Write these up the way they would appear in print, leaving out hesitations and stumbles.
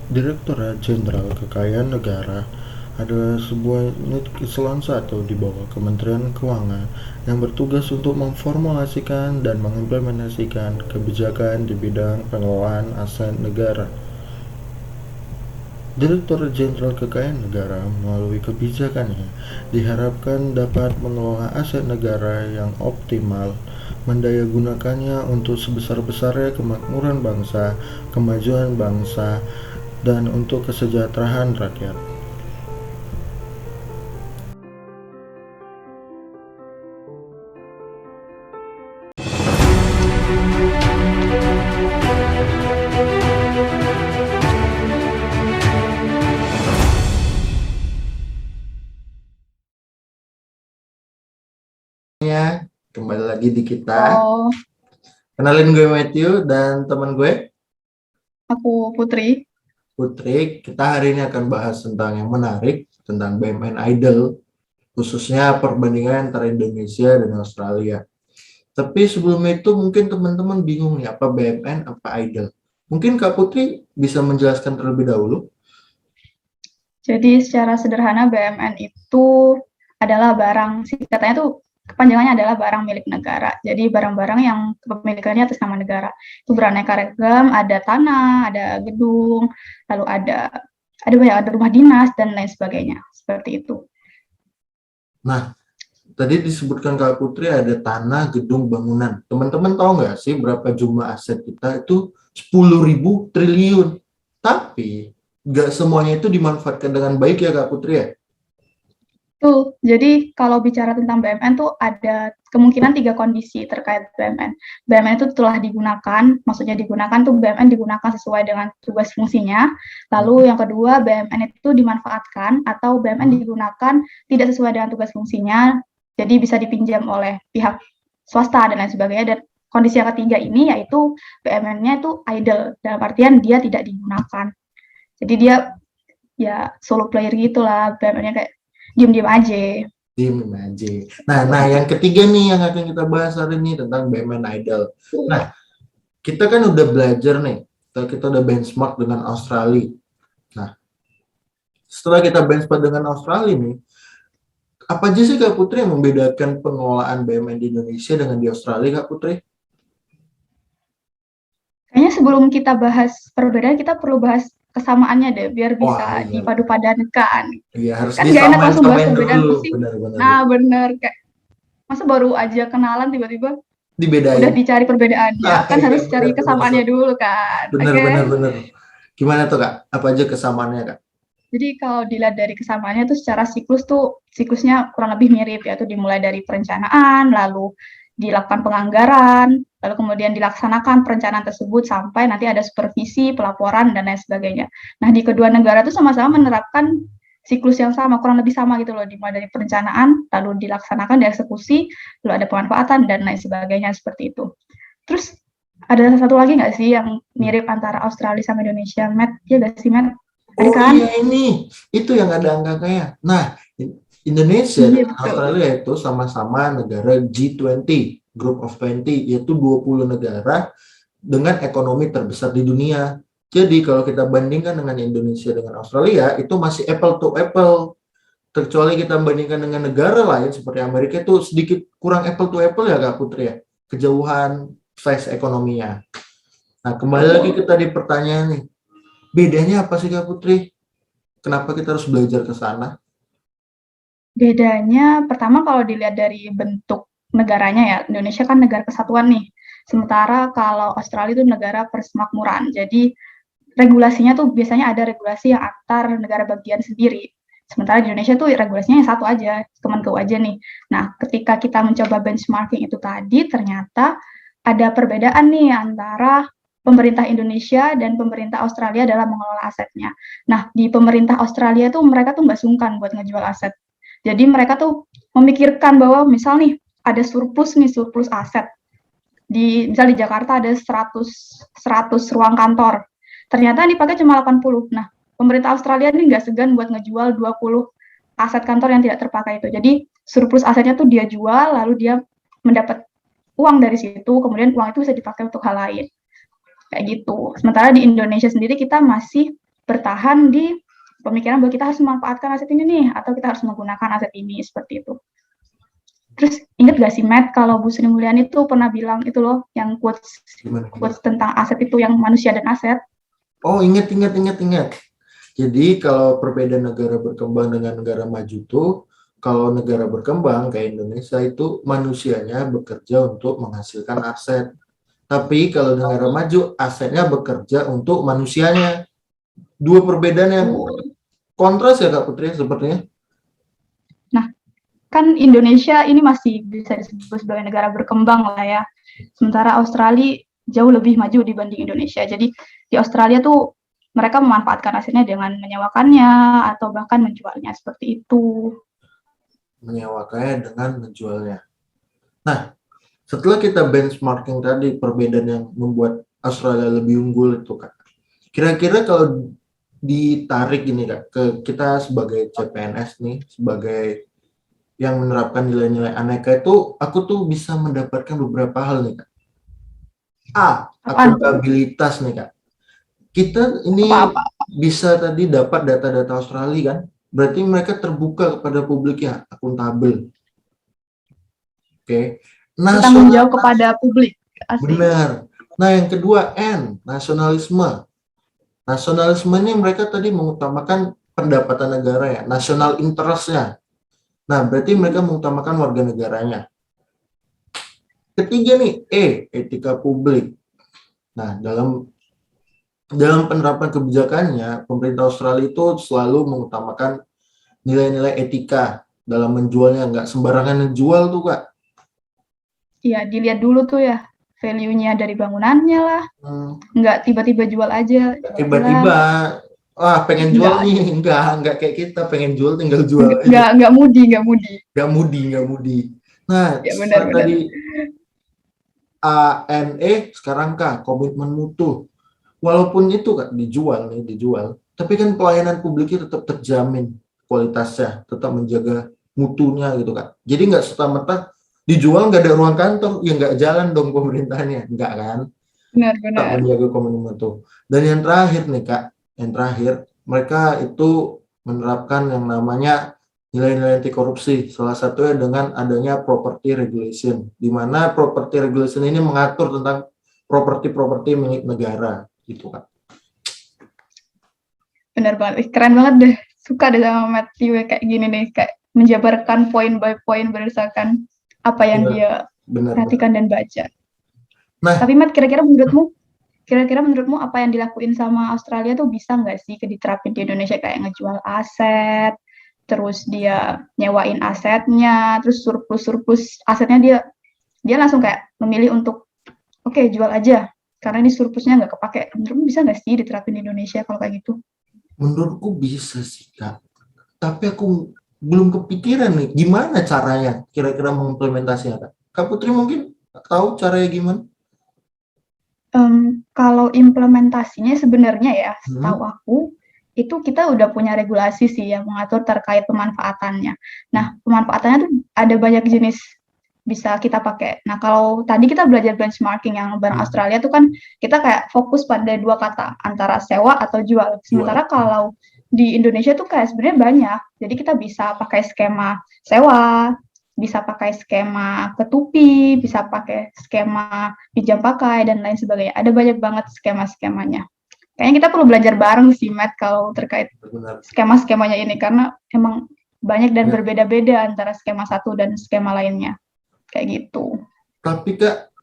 Direktorat Jenderal Kekayaan Negara adalah sebuah unit eselon 1 di bawah Kementerian Keuangan yang bertugas untuk memformulasikan dan mengimplementasikan kebijakan di bidang pengelolaan aset negara. Direktorat Jenderal Kekayaan Negara melalui kebijakannya diharapkan dapat mengelola aset negara yang optimal, mendayagunakannya untuk sebesar-besarnya kemakmuran bangsa, kemajuan bangsa, dan untuk kesejahteraan rakyat. Ya, kembali lagi di kita. Oh, Kenalin, gue Matthew dan teman gue aku Putri. Putri. Kita hari ini akan bahas tentang yang menarik tentang BUMN Idol, khususnya perbandingan antara Indonesia dan Australia. Tapi sebelum itu mungkin teman-teman bingung nih, apa BUMN, apa Idol. Mungkin Kak Putri bisa menjelaskan terlebih dahulu. Jadi secara sederhana BUMN itu adalah barang, singkatannya tuh kepanjangannya adalah barang milik negara. Jadi barang-barang yang kepemilikannya atas nama negara. Itu beraneka ragam, ada tanah, ada gedung, lalu ada banyak, ada rumah dinas dan lain sebagainya. Seperti itu. Nah, tadi disebutkan Kak Putri ada tanah, gedung, bangunan. Teman-teman tahu nggak sih berapa jumlah aset kita itu 10.000 triliun. Tapi nggak semuanya itu dimanfaatkan dengan baik ya Kak Putri ya. Tuh, jadi kalau bicara tentang BUMN tuh ada kemungkinan tiga kondisi terkait BUMN. BUMN itu telah digunakan, maksudnya digunakan tuh BUMN digunakan sesuai dengan tugas fungsinya. Lalu yang kedua, BUMN itu dimanfaatkan atau BUMN Hmm. digunakan tidak sesuai dengan tugas fungsinya, jadi bisa dipinjam oleh pihak swasta dan lain sebagainya. Dan kondisi yang ketiga ini yaitu BUMN-nya itu idle, dalam artian dia tidak digunakan. Jadi dia ya solo player gitulah, BUMN-nya kayak diem-diem aja. Tim Magic. Nah, yang ketiga nih yang akan kita bahas hari ini tentang BUMN Idol. Nah, kita kan udah belajar nih, kita udah benchmark dengan Australia. Nah, setelah kita benchmark dengan Australia nih, apa aja sih Kak Putri yang membedakan pengelolaan BUMN di Indonesia dengan di Australia, Kak Putri? Kayaknya sebelum kita bahas perbedaan, kita perlu bahas kesamaannya deh, biar Wah, bisa iya. dipadu-padankan. Iya, harus Kan nggak enak langsung bahas disamain-samain perbedaan dulu. pusing. Benar-benar. Nah, bener. Kayak, masa baru aja kenalan tiba-tiba udah Dibedain. dicari perbedaannya. Ah, Kan iya, harus cari benar-benar. kesamaannya dulu kan. Oke. Benar-benar. Benar. Gimana tuh, Kak? Apa aja kesamaannya, Kak? Jadi kalau dilihat dari kesamaannya tuh secara siklus tuh siklusnya kurang lebih mirip, yaitu dimulai dari perencanaan, lalu dilakukan penganggaran, lalu kemudian dilaksanakan perencanaan tersebut sampai nanti ada supervisi, pelaporan dan lain sebagainya. Nah, di kedua negara tuh sama-sama menerapkan siklus yang sama, kurang lebih sama gitu loh, dimulai dari perencanaan, lalu dilaksanakan, dieksekusi, lalu ada pemanfaatan dan lain sebagainya seperti itu. Terus ada satu lagi nggak sih yang mirip antara Australia sama Indonesia, Matt? Ya nggak sih, Matt? Ada Oh kan? iya, itu yang ada angka-angkanya. Nah, Indonesia Iya dan betul. Australia itu sama-sama negara G20, Group of 20, yaitu 20 negara dengan ekonomi terbesar di dunia. Jadi kalau kita bandingkan dengan Indonesia dengan Australia, itu masih apple to apple. Kecuali kita bandingkan dengan negara lain seperti Amerika, itu sedikit kurang apple to apple ya Kak Putri ya. Kejauhan size ekonominya. Nah, kembali lagi kita di pertanyaan nih. Bedanya apa sih Kak Putri? Kenapa kita harus belajar ke sana? Bedanya pertama kalau dilihat dari bentuk negaranya ya, Indonesia kan negara kesatuan nih. Sementara kalau Australia itu negara persemakmuran. Jadi regulasinya tuh biasanya ada regulasi yang antar negara bagian sendiri. Sementara di Indonesia tuh regulasinya yang satu aja, Kemenkeu aja nih. Nah, ketika kita mencoba benchmarking itu tadi, ternyata ada perbedaan nih antara pemerintah Indonesia dan pemerintah Australia dalam mengelola asetnya. Nah, di pemerintah Australia tuh mereka tuh nggak sungkan buat ngejual aset. Jadi mereka tuh memikirkan bahwa misal nih ada surplus aset. Misal di Jakarta ada 100 ruang kantor. Ternyata yang dipakai cuma 80. Nah, pemerintah Australia ini nggak segan buat ngejual 20 aset kantor yang tidak terpakai itu. Jadi surplus asetnya tuh dia jual, lalu dia mendapat uang dari situ, kemudian uang itu bisa dipakai untuk hal lain. Kayak gitu. Sementara di Indonesia sendiri kita masih bertahan di pemikiran bahwa kita harus memanfaatkan aset ini nih, atau kita harus menggunakan aset ini, seperti itu. Terus inget gak sih, Matt, kalau Bu Sri Mulyani itu pernah bilang itu loh, yang quotes tentang aset itu, yang manusia dan aset. Oh, ingat. Jadi kalau perbedaan negara berkembang dengan negara maju tuh, kalau negara berkembang kayak Indonesia itu manusianya bekerja untuk menghasilkan aset. Tapi kalau negara maju, asetnya bekerja untuk manusianya. Dua perbedaan yang kontras ya Kak Putri sepertinya. Nah, kan Indonesia ini masih bisa disebut sebagai negara berkembang lah ya. Sementara Australia jauh lebih maju dibanding Indonesia. Jadi di Australia tuh mereka memanfaatkan asetnya dengan menyewakannya atau bahkan menjualnya, seperti itu. Menyewakannya dengan menjualnya. Nah, setelah kita benchmarking tadi perbedaan yang membuat Australia lebih unggul itu Kak. Kira-kira kalau ditarik ini Kak, ke kita sebagai CPNS nih, sebagai yang menerapkan nilai-nilai aneka itu, aku tuh bisa mendapatkan beberapa hal nih Kak. Akuntabilitas nih Kak. Kita ini bisa tadi dapat data-data Australia kan, berarti mereka terbuka kepada publiknya, akuntabel. Oke. Tanggung jawab kepada publik. Asli. Benar. Nah, yang kedua N, nasionalisme. Nasionalisme ini mereka tadi mengutamakan pendapatan negara ya, national interest-nya. Nah, berarti mereka mengutamakan warga negaranya. Ketiga nih, etika publik. Nah, dalam penerapan kebijakannya, pemerintah Australia itu selalu mengutamakan nilai-nilai etika dalam menjualnya, nggak sembarangan menjual tuh Kak. Iya, dilihat dulu tuh ya, value-nya dari bangunannya lah. Nggak tiba-tiba jual aja. Tiba-tiba, pengen jual nih, nggak kayak kita pengen jual tinggal jual. Nggak mudi. Nah, ya, benar. Tadi ANE, sekarang Kak, komitmen mutu. Walaupun itu Kak dijual, tapi kan pelayanan publiknya tetap terjamin kualitasnya, tetap menjaga mutunya gitu Kak. Jadi nggak serta-merta dijual nggak ada ruang kantor, ya nggak jalan dong pemerintahnya, nggak kan? Benar. Tetap menjaga komitmen mutu. Dan yang terakhir nih Kak, mereka itu menerapkan yang namanya nilai-nilai anti korupsi, salah satunya dengan adanya property regulation, di mana property regulation ini mengatur tentang properti milik negara, gitu Kak. Benar banget, keren banget deh, suka deh sama Matthew kayak gini nih, kayak menjabarkan poin by poin berdasarkan apa yang dia perhatikan dan baca. Nah, tapi Matt, kira-kira menurutmu apa yang dilakuin sama Australia tuh bisa nggak sih diterapin di Indonesia, kayak ngejual aset, terus dia nyewain asetnya, terus surplus asetnya dia langsung kayak memilih untuk oke, jual aja karena ini surplusnya nggak kepake. Menurutmu bisa nggak sih diterapin di Indonesia kalau kayak gitu? Menurutku bisa sih Kak, tapi aku belum kepikiran nih gimana caranya kira-kira mengimplementasinya Kak. Kak Putri mungkin tahu caranya gimana? Kalau implementasinya sebenarnya ya, setahu aku itu kita udah punya regulasi sih yang mengatur terkait pemanfaatannya. Nah, pemanfaatannya tuh ada banyak jenis bisa kita pakai. Nah, kalau tadi kita belajar benchmarking yang bareng Australia tuh kan kita kayak fokus pada dua kata, antara sewa atau jual. Sementara kalau di Indonesia tuh kayak sebenarnya banyak. Jadi kita bisa pakai skema sewa, bisa pakai skema ketupi, bisa pakai skema pinjam pakai, dan lain sebagainya. Ada banyak banget skema-skemanya. Kayaknya kita perlu belajar bareng sih, Matt, kalau terkait skema-skemanya ini, karena emang banyak dan berbeda-beda antara skema satu dan skema lainnya. Kayak gitu. Tapi Kak,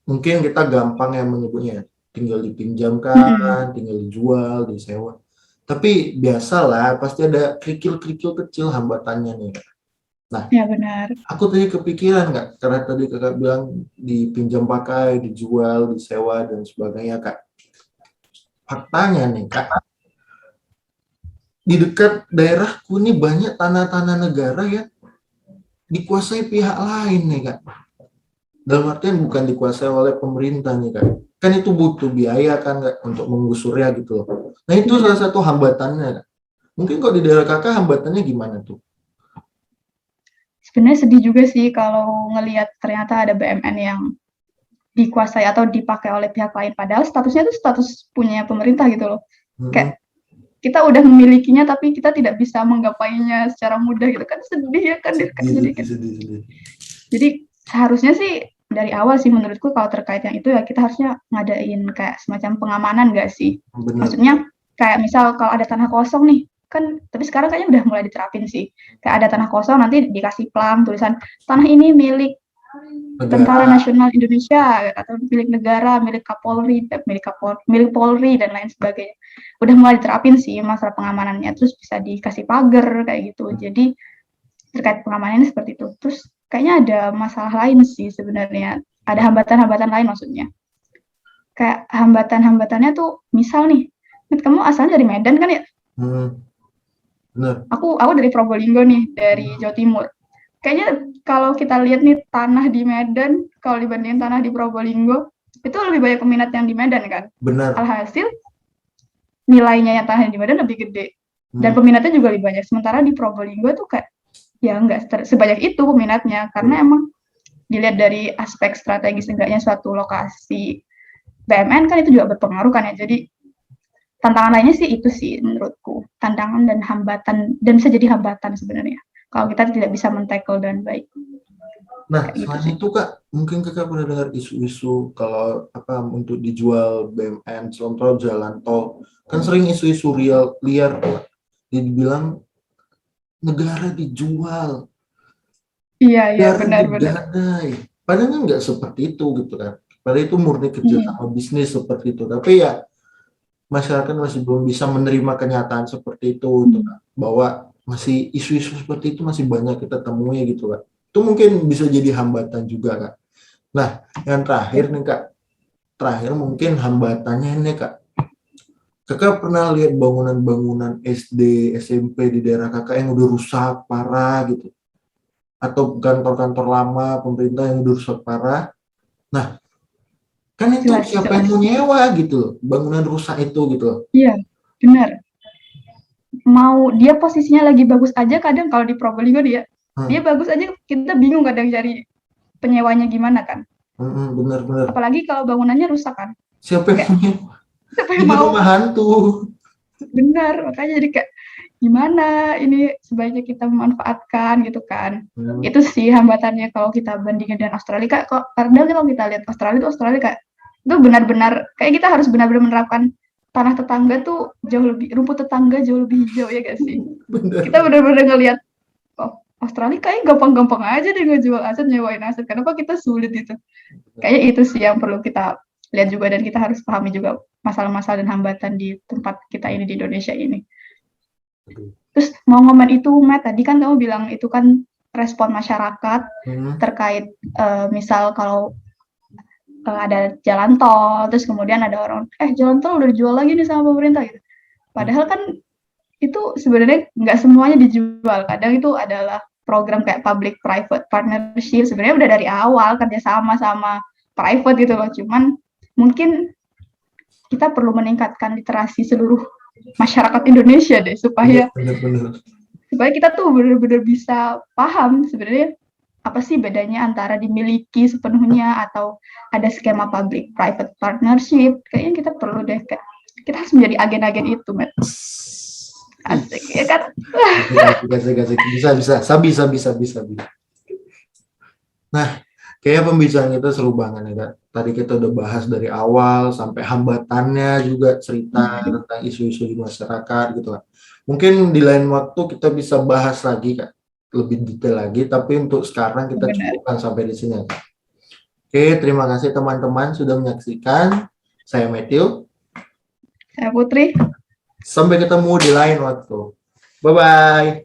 mungkin kita gampang ya menyebutnya, tinggal dipinjamkan, tinggal dijual, disewa. Tapi biasalah, pasti ada kerikil-kerikil kecil hambatannya nih. Nah, ya benar. Aku tadi kepikiran Kak, karena tadi Kakak bilang dipinjam pakai, dijual, disewa, dan sebagainya Kak. Faktanya nih Kak, di dekat daerahku ini banyak tanah-tanah negara yang dikuasai pihak lain nih Kak. Dalam artian bukan dikuasai oleh pemerintah nih Kak. Kan itu butuh biaya kan Kak, untuk menggusurnya gitu loh. Nah itu salah satu hambatannya Kak. Mungkin kok di daerah Kakak hambatannya gimana tuh? Sebenarnya sedih juga sih kalau ngelihat ternyata ada BUMN yang dikuasai atau dipakai oleh pihak lain, padahal statusnya itu status punya pemerintah gitu loh. Kayak kita udah memilikinya tapi kita tidak bisa menggapainya secara mudah gitu kan, sedih ya kan. Sedih. Jadi seharusnya sih dari awal sih menurutku kalau terkait yang itu ya kita harusnya ngadain kayak semacam pengamanan nggak sih? Benar. Maksudnya kayak misal kalau ada tanah kosong nih, kan tapi sekarang kayaknya udah mulai diterapin sih. Kayak ada tanah kosong nanti dikasih plang tulisan tanah ini milik Tentara Nasional Indonesia atau milik negara, milik Kapolri, milik Polri dan lain sebagainya. Udah mulai diterapin sih masalah pengamanannya, terus bisa dikasih pagar kayak gitu. Jadi terkait pengamanannya seperti itu. Terus kayaknya ada masalah lain sih sebenarnya. Ada hambatan-hambatan lain maksudnya. Kayak hambatan-hambatannya tuh misal nih, kamu asalnya dari Medan kan ya? Benar. Aku dari Probolinggo nih, dari Jawa Timur. Kayaknya kalau kita lihat nih tanah di Medan, kalau dibandingin tanah di Probolinggo, itu lebih banyak peminat yang di Medan kan? Benar. Alhasil nilainya yang tanah di Medan lebih gede. Dan peminatnya juga lebih banyak. Sementara di Probolinggo tuh kayak ya nggak sebanyak itu peminatnya. Karena emang dilihat dari aspek strategis enggaknya suatu lokasi BUMN kan itu juga berpengaruh kan ya. Jadi tantangan lainnya sih itu sih menurutku. Tantangan dan hambatan, dan bisa jadi hambatan sebenarnya kalau kita tidak bisa men-tackle dengan baik. Nah, selain itu Kak, mungkin Kakak pernah dengar isu-isu kalau apa untuk dijual BUMN, contoh jalan tol, kan sering isu-isu liar, dibilang negara dijual, Iya benar-benar. padahal kan nggak seperti itu gitu kan. Padahal itu murni kerjasama bisnis seperti itu. Tapi ya masyarakat masih belum bisa menerima kenyataan seperti itu, gitu, kan? Bahwa masih isu-isu seperti itu masih banyak kita temui gitu Kak. Itu mungkin bisa jadi hambatan juga Kak. Nah, yang terakhir nih Kak, mungkin hambatannya ini Kak. Kakak pernah lihat bangunan-bangunan SD, SMP di daerah Kakak yang udah rusak parah gitu? Atau kantor-kantor lama pemerintah yang udah rusak parah? Nah, kan itu siapa yang mau nyewa gitu, bangunan rusak itu gitu? Iya, benar. Mau dia posisinya lagi bagus aja kadang kalau di Probolinggo dia bagus aja kita bingung kadang cari penyewanya gimana kan. Benar-benar. Apalagi kalau bangunannya rusak kan. Siapa yang mau? Rumah hantu. Benar, makanya jadi kayak gimana ini sebaiknya kita memanfaatkan gitu kan. Itu sih hambatannya kalau kita bandingin dengan Australia. Karena kalau kita lihat Australia kayak itu benar-benar kayak kita harus benar-benar menerapkan tanah tetangga tuh rumput tetangga jauh lebih hijau ya gak sih? Bener. Kita benar-benar ngelihat Australia kayak gampang-gampang aja deh ngejual aset, nyewain aset. Kenapa kita sulit itu? Kayaknya itu sih yang perlu kita lihat juga, dan kita harus pahami juga masalah-masalah dan hambatan di tempat kita ini di Indonesia ini. Terus mau ngomong itu, Matt, tadi kan kamu bilang itu kan respon masyarakat terkait misal kalau ada jalan tol, terus kemudian ada orang, jalan tol udah dijual lagi nih sama pemerintah gitu. Padahal kan itu sebenarnya nggak semuanya dijual. Kadang itu adalah program kayak public-private partnership. Sebenarnya udah dari awal kerjasama sama private gitu loh. Cuman mungkin kita perlu meningkatkan literasi seluruh masyarakat Indonesia deh supaya kita tuh benar-benar bisa paham sebenarnya apa sih bedanya antara dimiliki sepenuhnya atau ada skema public private partnership. Kayaknya kita perlu deh, kita harus menjadi agen-agen itu, Matt. Asik ya kan? Bisa. Sabi. Nah, kayaknya pembicaraan kita seru banget ya Kak. Tadi kita udah bahas dari awal sampai hambatannya juga, cerita tentang isu-isu di masyarakat gitu Kak. Mungkin di lain waktu kita bisa bahas lagi Kak, lebih detail lagi, tapi untuk sekarang kita cukupkan sampai di sini Kak. Oke, terima kasih teman-teman sudah menyaksikan. Saya Matthew. Saya Putri. Sampai ketemu di lain waktu. Bye-bye.